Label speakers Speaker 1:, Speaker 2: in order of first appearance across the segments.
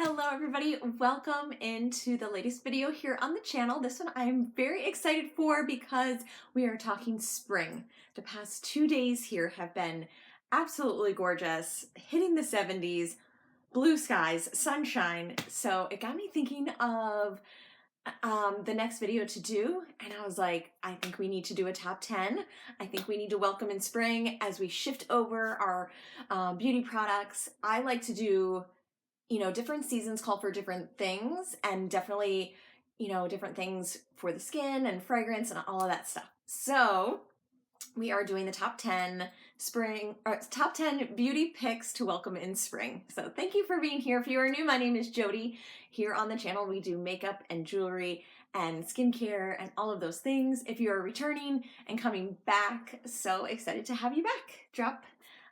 Speaker 1: Hello everybody, welcome into the latest video here on the channel. This one I'm very excited for because we are talking spring. The past 2 days here have been absolutely gorgeous, hitting the 70s, blue skies, sunshine. So it got me thinking of the next video to do, and I was like, I think we need to do a top 10. I think we need to welcome in spring as we shift over our beauty products. I like to do different seasons call for different things, and definitely, different things for the skin and fragrance and all of that stuff. So we are doing the top 10 top 10 beauty picks to welcome in spring. So thank you for being here. If you are new, my name is Jody. Here on the channel, we do makeup and jewelry and skincare and all of those things. If you are returning and coming back, so excited to have you back. Drop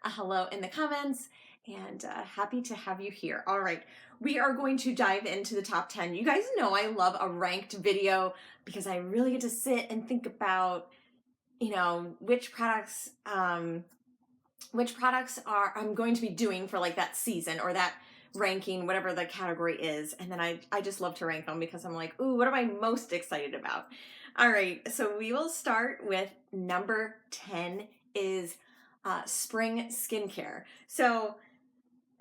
Speaker 1: a hello in the comments, and happy to have you here. All right, we are going to dive into the top 10. You guys know I love a ranked video because I really get to sit and think about, which products I'm going to be doing for like that season or that ranking, whatever the category is. And then I just love to rank them because I'm like, ooh, what am I most excited about? All right, so we will start with number 10 is spring skincare. So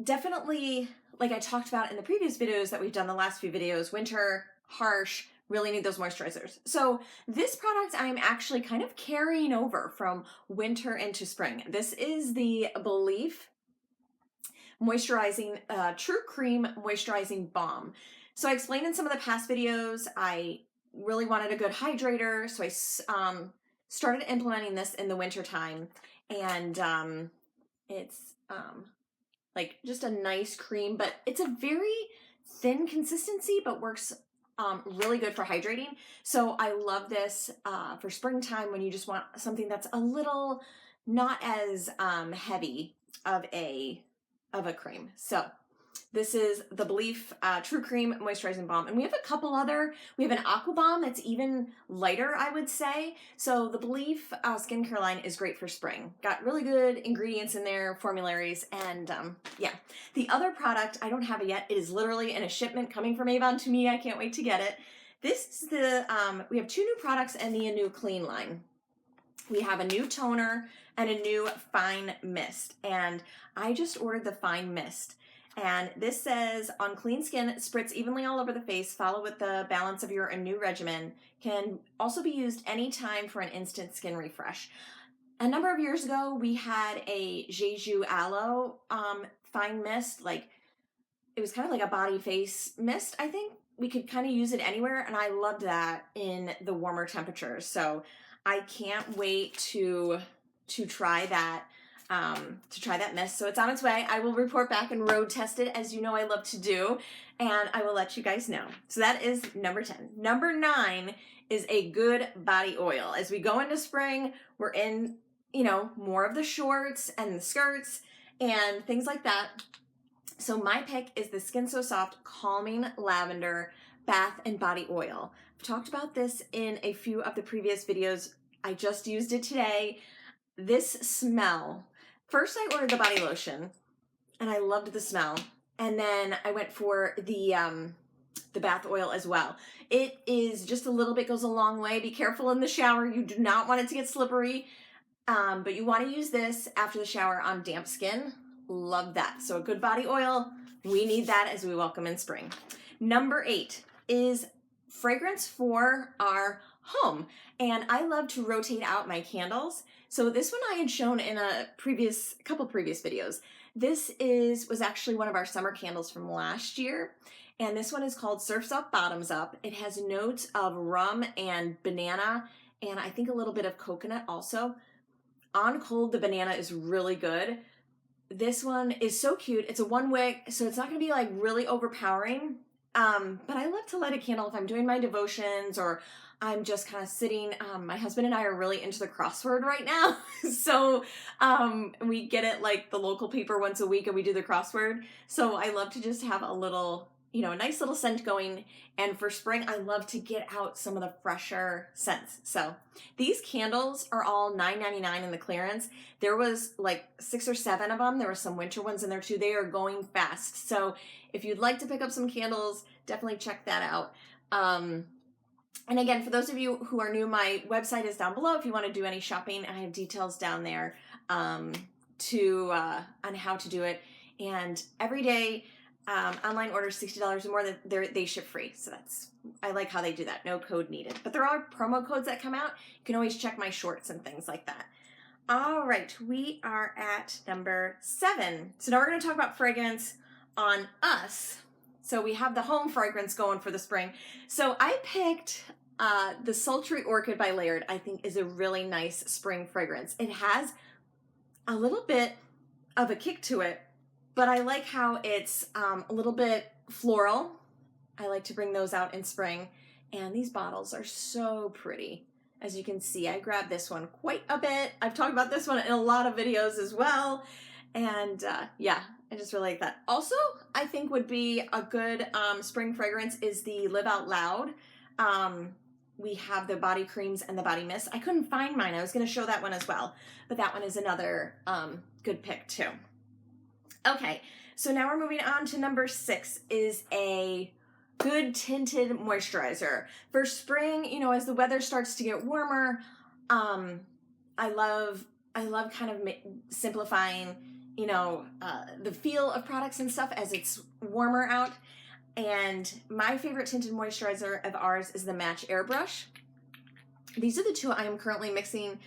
Speaker 1: definitely, like I talked about in the previous videos that we've done, the last few videos, winter, harsh, really need those moisturizers. So this product I'm actually kind of carrying over from winter into spring. This is the Belief Moisturizing True Cream Moisturizing Balm. So I explained in some of the past videos, I really wanted a good hydrator, so I started implementing this in the winter time, and it's like just a nice cream, but it's a very thin consistency, but works really good for hydrating. So I love this for springtime when you just want something that's a little not as heavy of a cream. So this is the Belief True Cream Moisturizing Balm. And we have a couple other, we have an Aqua Balm that's even lighter, I would say. So the Belief skincare line is great for spring. Got really good ingredients in there, formularies, and yeah. The other product, I don't have it yet. It is literally in a shipment coming from Avon to me. I can't wait to get it. This is the, we have 2 new products and the new clean line. We have a new toner and a new fine mist. And I just ordered the fine mist. And this says, on clean skin, spritz evenly all over the face, follow with the balance of your new regimen. Can also be used anytime for an instant skin refresh. A number of years ago, we had a Jeju Aloe fine mist. Like, it was kind of like a body face mist, I think. We could kind of use it anywhere, and I loved that in the warmer temperatures. So I can't wait to try that. Mist. So it's on its way. I will report back and road test it, as you know I love to do, and I will let you guys know. So that is number 10. Number 9 is a good body oil. As we go into spring, we're in, more of the shorts and the skirts and things like that. So my pick is the Skin So Soft Calming Lavender Bath and Body Oil. I've talked about this in a few of the previous videos. I just used it today. This smell, first I ordered the body lotion and I loved the smell, and then I went for the bath oil as well. It is just a little bit, goes a long way. Be careful in the shower. You do not want it to get slippery, but you want to use this after the shower on damp skin. Love that. So a good body oil, we need that as we welcome in spring. Number 8 is fragrance for our home, and I love to rotate out my candles. So this one I had shown in a couple previous videos. This was actually one of our summer candles from last year, and this one is called Surfs Up Bottoms Up. It has notes of rum and banana, and I think a little bit of coconut also. On cold, the banana is really good. This one is so cute. It's a 1 wick, so it's not going to be like really overpowering. But I love to light a candle if I'm doing my devotions or I'm just kind of sitting. My husband and I are really into the crossword right now. So we get it like the local paper once a week and we do the crossword. So I love to just have a little, you know, a nice little scent going. And for spring, I love to get out some of the fresher scents. So these candles are all $9.99 in the clearance. There was like 6 or 7 of them. There were some winter ones in there too. They are going fast. So if you'd like to pick up some candles, definitely check that out. And again, for those of you who are new, my website is down below if you want to do any shopping. I have details down there on how to do it. And every day, online orders $60 or more, they ship free. So I like how they do that. No code needed. But there are promo codes that come out. You can always check my shorts and things like that. All right, we are at number 7. So now we're going to talk about fragrance on us. So we have the home fragrance going for the spring. So I picked the Sultry Orchid by Layered. I think is a really nice spring fragrance. It has a little bit of a kick to it, but I like how it's a little bit floral. I like to bring those out in spring. And these bottles are so pretty. As you can see, I grabbed this one quite a bit. I've talked about this one in a lot of videos as well. And yeah, I just really like that. Also, I think would be a good spring fragrance is the Live Out Loud. We have the body creams and the body mist. I couldn't find mine. I was going to show that one as well. But that one is another good pick too. Okay, so now we're moving on to number 6 is a good tinted moisturizer. For spring, you know, as the weather starts to get warmer, I love kind of simplifying, you know, the feel of products and stuff as it's warmer out. And my favorite tinted moisturizer of ours is the Match Airbrush. These are the 2 I am currently mixing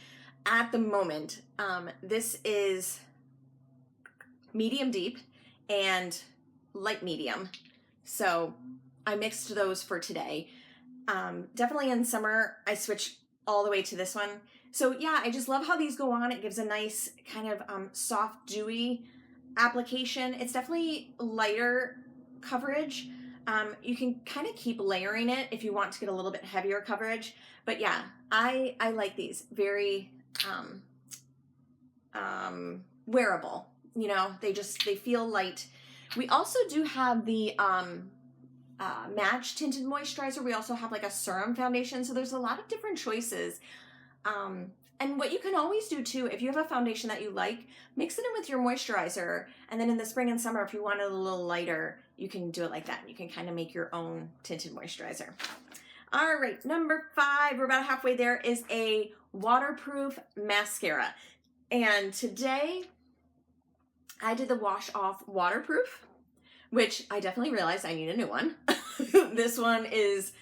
Speaker 1: at the moment. This is medium deep and light medium. So I mixed those for today. Definitely in summer, I switch all the way to this one. So yeah, I just love how these go on. It gives a nice kind of soft, dewy application. It's definitely lighter coverage. You can kind of keep layering it if you want to get a little bit heavier coverage. But yeah, I like these. Very wearable. You know, they feel light. We also do have the Match tinted moisturizer. We also have like a serum foundation. So there's a lot of different choices. And what you can always do too, if you have a foundation that you like, mix it in with your moisturizer. And then in the spring and summer, if you want it a little lighter, you can do it like that. You can kind of make your own tinted moisturizer. All right, number 5, we're about halfway there, is a waterproof mascara. And today I did the Wash Off Waterproof, which I definitely realized I need a new one. This one is,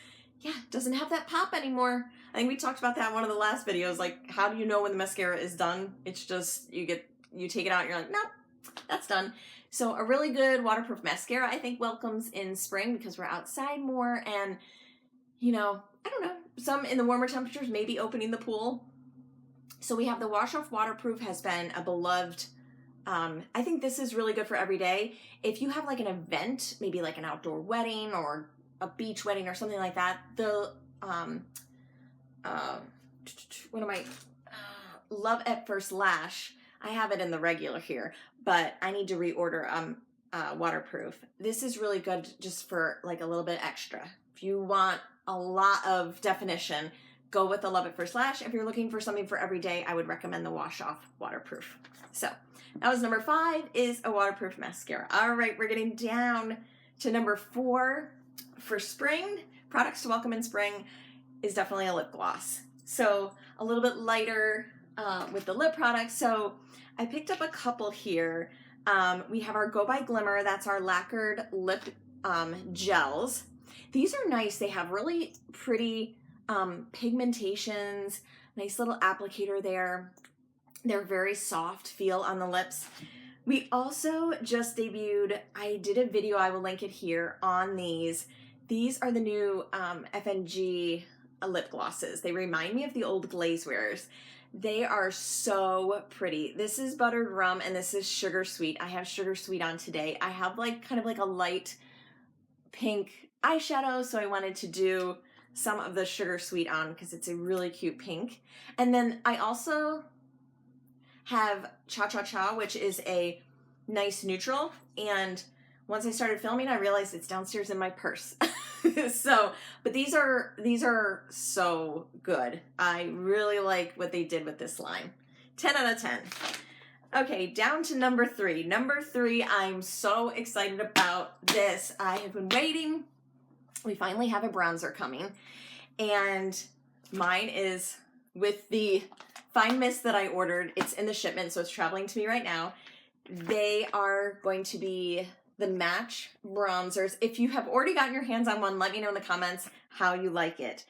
Speaker 1: yeah, doesn't have that pop anymore. I think we talked about that in one of the last videos, like how do you know when the mascara is done? It's just, you take it out and you're like, nope, that's done. So a really good waterproof mascara I think welcomes in spring because we're outside more and, you know, I don't know, some in the warmer temperatures, maybe opening the pool. So we have the Wash Off Waterproof has been a beloved, I think this is really good for every day. If you have like an event, maybe like an outdoor wedding or a beach wedding or something like that, the Love at First Lash, I have it in the regular here, but I need to reorder waterproof. This is really good just for like a little bit extra. If you want a lot of definition, go with the Love at First Lash. If you're looking for something for every day, I would recommend the Wash Off Waterproof. So that was number 5, is a waterproof mascara. All right, we're getting down to number 4 for spring. Products to welcome in spring is definitely a lip gloss. So a little bit lighter with the lip products. So I picked up a couple here. We have our Go By Glimmer. That's our lacquered lip gels. These are nice. They have really pretty pigmentations, nice little applicator there. They're very soft feel on the lips. We also just debuted, I did a video, I will link it here, on these. These are the new FNG lip glosses. They remind me of the old glazewares. They are so pretty. This is Buttered Rum and this is Sugar Sweet. I have Sugar Sweet on today. I have like kind of like a light pink eyeshadow, so I wanted to do some of the Sugar Sweet on because it's a really cute pink. And then I also have Cha Cha Cha, which is a nice neutral, and once I started filming, I realized it's downstairs in my purse. So, but these are so good. I really like what they did with this line. 10 out of 10. Okay, down to number 3. Number 3, I'm so excited about this. I have been waiting. We finally have a bronzer coming, and mine is with the Fine Mist that I ordered. It's in the shipment, so it's traveling to me right now. They are going to be the Match bronzers. If you have already gotten your hands on one, let me know in the comments how you like it.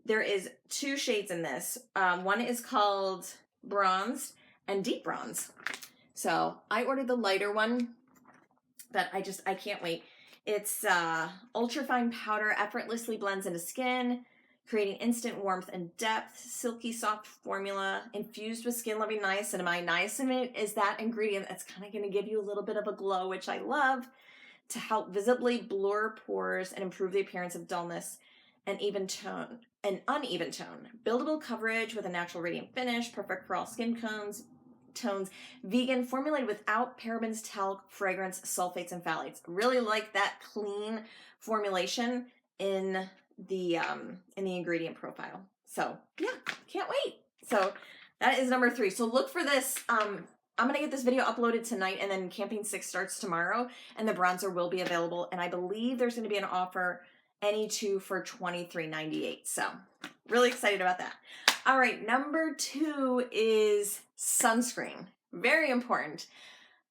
Speaker 1: There is 2 shades in this. One is called Bronzed and Deep Bronze. So I ordered the lighter one, but I can't wait. It's ultra fine powder, effortlessly blends into skin, creating instant warmth and depth. Silky soft formula infused with skin loving niacinamide. Niacinamide is that ingredient that's kind of going to give you a little bit of a glow, which I love, to help visibly blur pores and improve the appearance of dullness and uneven tone. Buildable coverage with a natural radiant finish, perfect for all skin tones. Vegan, formulated without parabens, talc, fragrance, sulfates, and phthalates. Really like that clean formulation in the ingredient profile. So yeah, can't wait. So that is number 3. So look for this. I'm gonna get this video uploaded tonight, and then Camping 6 starts tomorrow, and the bronzer will be available. And I believe there's gonna be an offer, any 2 for $23.98. So really excited about that. All right, number 2 is sunscreen. Very important.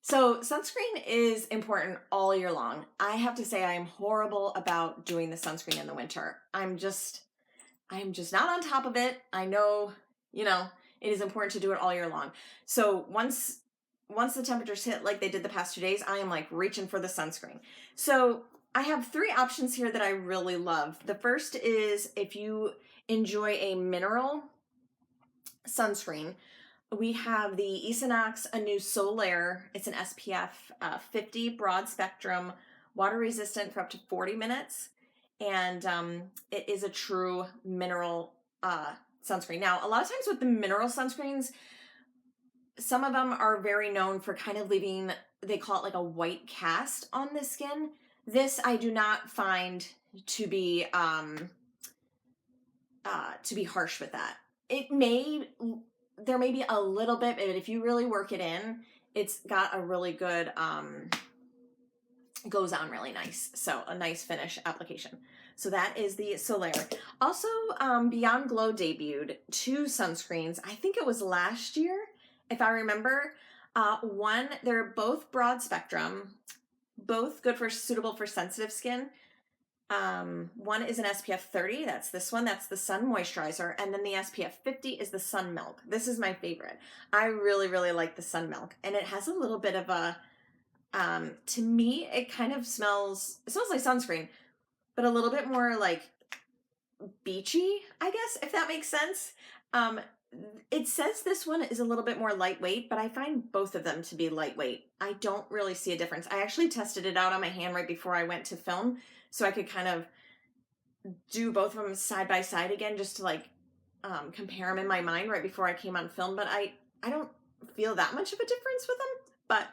Speaker 1: So sunscreen is important all year long. I have to say I am horrible about doing the sunscreen in the winter. I'm just not on top of it. I know, it is important to do it all year long. So once the temperatures hit like they did the past 2 days, I am like reaching for the sunscreen. So I have 3 options here that I really love. The first is if you enjoy a mineral sunscreen, we have the Esonox Anew Solaire. It's an SPF 50 broad spectrum, water resistant for up to 40 minutes. And it is a true mineral sunscreen. Now, a lot of times with the mineral sunscreens, some of them are very known for kind of leaving, they call it like a white cast on the skin. This I do not find to be harsh with that. There may be a little bit, but if you really work it in, it's got a really good, goes on really nice. So a nice finish application. So that is the Solaire. Also, Beyond Glow debuted 2 sunscreens. I think it was last year, if I remember. They're both broad spectrum, both good suitable for sensitive skin. One is an SPF 30, that's this one, that's the Sun Moisturizer, and then the SPF 50 is the Sun Milk. This is my favorite. I really, really like the Sun Milk, and it has a little bit of a, to me, it kind of smells like sunscreen, but a little bit more like beachy, I guess, if that makes sense. It says this one is a little bit more lightweight, but I find both of them to be lightweight. I don't really see a difference. I actually tested it out on my hand right before I went to film, so I could kind of do both of them side by side again, just to like compare them in my mind right before I came on film. But I don't feel that much of a difference with them. But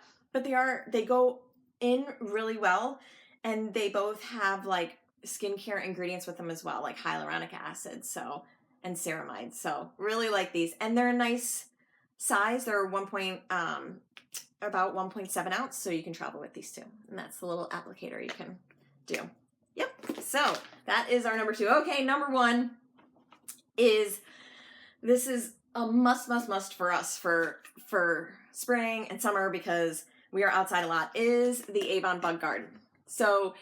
Speaker 1: they go in really well, and they both have like skincare ingredients with them as well, like hyaluronic acid, and ceramide. So really like these, and they're a nice size. They're about 1.7 ounce, so you can travel with these too. And that's the little applicator you can do. Yep. So that is our number 2. Okay, number 1 is, this is a must for us for spring and summer, because we are outside a lot, is the Avon Bug Guard. So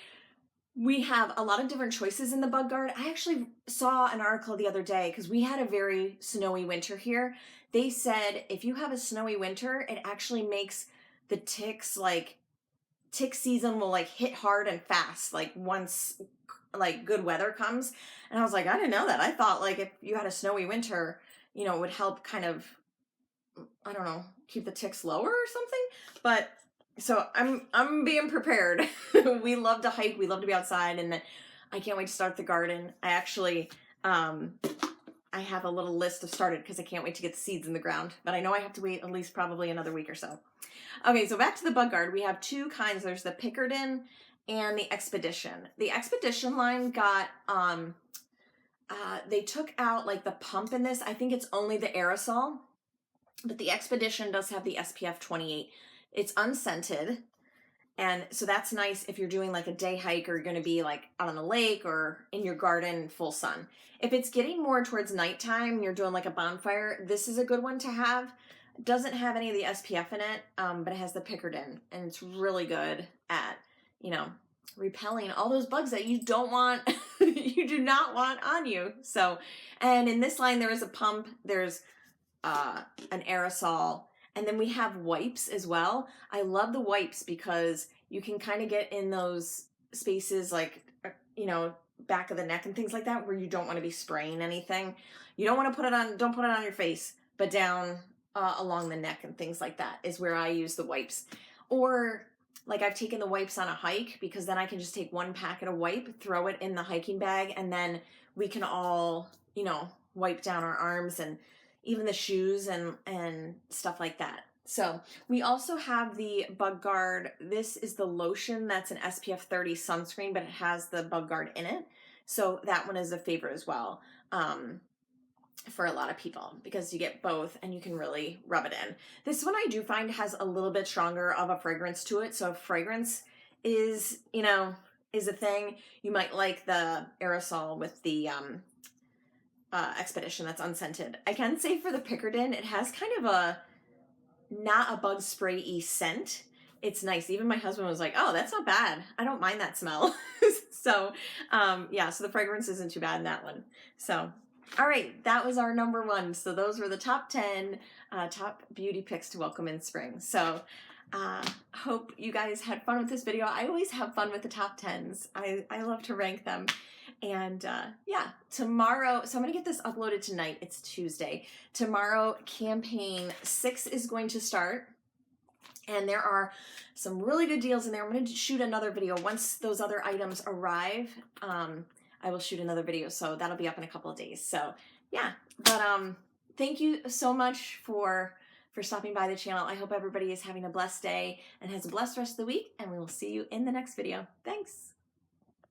Speaker 1: we have a lot of different choices in the Bug Guard. I actually saw an article the other day, because we had a very snowy winter here. They said if you have a snowy winter, it actually makes the ticks, like tick season will like hit hard and fast, like once like good weather comes. And I was like, I didn't know that. I thought like if you had a snowy winter, it would help kind of, I don't know, keep the ticks lower or something. But so I'm being prepared. We love to hike, we love to be outside, and I can't wait to start the garden. I actually I have a little list of started because I can't wait to get the seeds in the ground, but I know I have to wait at least probably another week or so. Okay, so back to the bug guard. We have two kinds. There's the Pickardin and the Expedition. The Expedition line got, they took out like the pump in this. I think it's only the aerosol, but the Expedition does have the SPF 28. It's unscented. And so that's nice if you're doing like a day hike or you're going to be like out on the lake or in your garden full sun. If it's getting more towards nighttime and you're doing like a bonfire, this is a good one to have. It doesn't have any of the SPF in it, but it has the Pickardin, and it's really good at, you know, repelling all those bugs that you don't want, you do not want on you. So, and in this line, there is a pump, there's an aerosol, and then we have wipes as well. I love the wipes because you can kind of get in those spaces like, you know, back of the neck and things like that where you don't want to be spraying anything. You don't want to put it on, don't put it on your face, but down along the neck and things like that is where I use the wipes. Or like I've taken the wipes on a hike because then I can just take one packet of wipe, throw it in the hiking bag, and then we can all, you know, wipe down our arms and even the shoes and stuff like that. So we also have the Bug Guard. This is the lotion that's an SPF 30 sunscreen, but it has the Bug Guard in it. So that one is a favorite as well for a lot of people because you get both and you can really rub it in. This one I do find has a little bit stronger of a fragrance to it. So if fragrance is, you know, is a thing, you might like the aerosol with the Expedition that's unscented. I can say for the Pickardin, it has kind of a, not a bug spray-y scent. It's nice. Even my husband was like, oh, that's not bad. I don't mind that smell. So, yeah, so the fragrance isn't too bad in that one. So, all right, that was our number one. So those were the top 10 top beauty picks to welcome in spring. So, hope you guys had fun with this video. I always have fun with the top 10s. I love to rank them. And yeah, tomorrow, so I'm going to get this uploaded tonight. It's Tuesday. Tomorrow, campaign 6 is going to start. And there are some really good deals in there. I'm going to shoot another video. Once those other items arrive, I will shoot another video. So that'll be up in a couple of days. So yeah, but thank you so much for stopping by the channel. I hope everybody is having a blessed day and has a blessed rest of the week. And we will see you in the next video. Thanks.